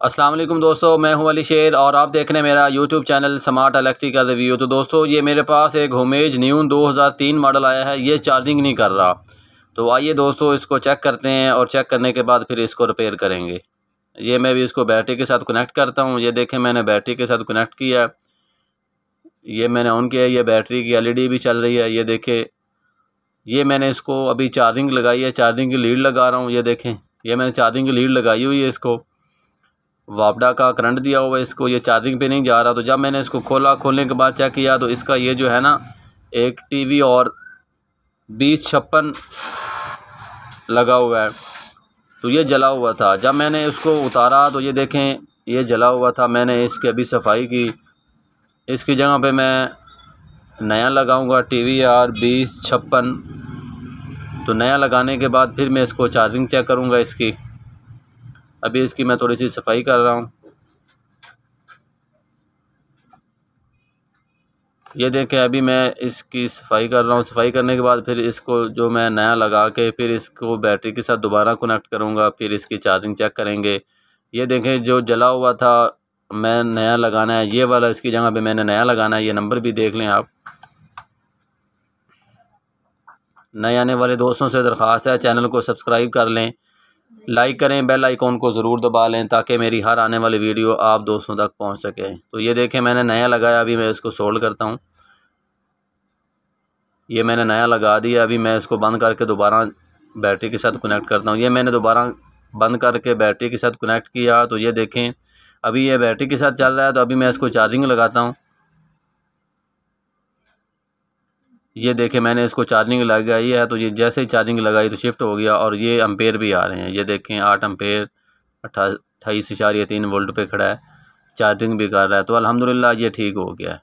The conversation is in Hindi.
अस्सलाम वालेकुम दोस्तों, मैं हूं अली शेर और आप देख रहे हैं मेरा YouTube channel smart electrical review. तो दोस्तों ये मेरे पास एक होमेज न्यून 2003 मॉडल आया है। ये चार्जिंग नहीं कर रहा, तो आइए दोस्तों इसको चेक करते हैं और चेक करने के बाद फिर इसको रिपेयर करेंगे। ये मैं भी इसको बैटरी के साथ कनेक्ट करता हूँ। ये देखें मैंने बैटरी के साथ कनेक्ट किया है, ये मैंने ऑन किया है। ये बैटरी की LED भी चल रही है। ये देखें, ये मैंने इसको अभी चार्जिंग लगाई है, चार्जिंग की लीड लगा रहा हूँ। ये देखें, ये मैंने चार्जिंग की लीड लगाई हुई है, इसको वापडा का करंट दिया हुआ है इसको। ये चार्जिंग पे नहीं जा रहा। तो जब मैंने इसको खोलने के बाद चेक किया तो इसका ये जो है ना, एक TV और 2056 लगा हुआ है, तो ये जला हुआ था। जब मैंने इसको उतारा तो ये देखें, ये जला हुआ था। मैंने इसकी अभी सफाई की। इसकी जगह पे मैं नया लगाऊंगा TV और 2056। तो नया लगाने के बाद फिर मैं इसको चार्जिंग चेक करूंगा इसकी। अभी इसकी मैं थोड़ी सी सफाई कर रहा हूँ। ये देखें, अभी मैं इसकी सफाई कर रहा हूँ। सफाई करने के बाद फिर इसको जो मैं नया लगा के फिर इसको बैटरी के साथ दोबारा कनेक्ट करूँगा, फिर इसकी चार्जिंग चेक करेंगे। ये देखें, जो जला हुआ था मैं नया लगाना है, ये वाला इसकी जगह पे मैंने नया लगाना है। ये नंबर भी देख लें आप। नए आने वाले दोस्तों से दरख्वास्त है, चैनल को सब्सक्राइब कर लें, लाइक करें, बेल आइकॉन को ज़रूर दबा लें ताकि मेरी हर आने वाली वीडियो आप दोस्तों तक पहुंच सके। तो ये देखें, मैंने नया लगाया। अभी मैं इसको सोल्ड करता हूं। ये मैंने नया लगा दिया। अभी मैं इसको बंद करके दोबारा बैटरी के साथ कनेक्ट करता हूं। ये मैंने दोबारा बंद करके बैटरी के साथ कनेक्ट किया। तो ये देखें, अभी ये बैटरी के साथ चल रहा है। तो अभी मैं इसको चार्जिंग लगाता हूँ। ये देखें, मैंने इसको चार्जिंग लगाई है। तो ये जैसे ही चार्जिंग लगाई तो शिफ्ट हो गया और ये एम्पेयर भी आ रहे हैं। ये देखें, 8 एम्पेयर 28.3 वोल्ट पे खड़ा है, चार्जिंग भी कर रहा है। तो अल्हम्दुलिल्लाह ये ठीक हो गया है।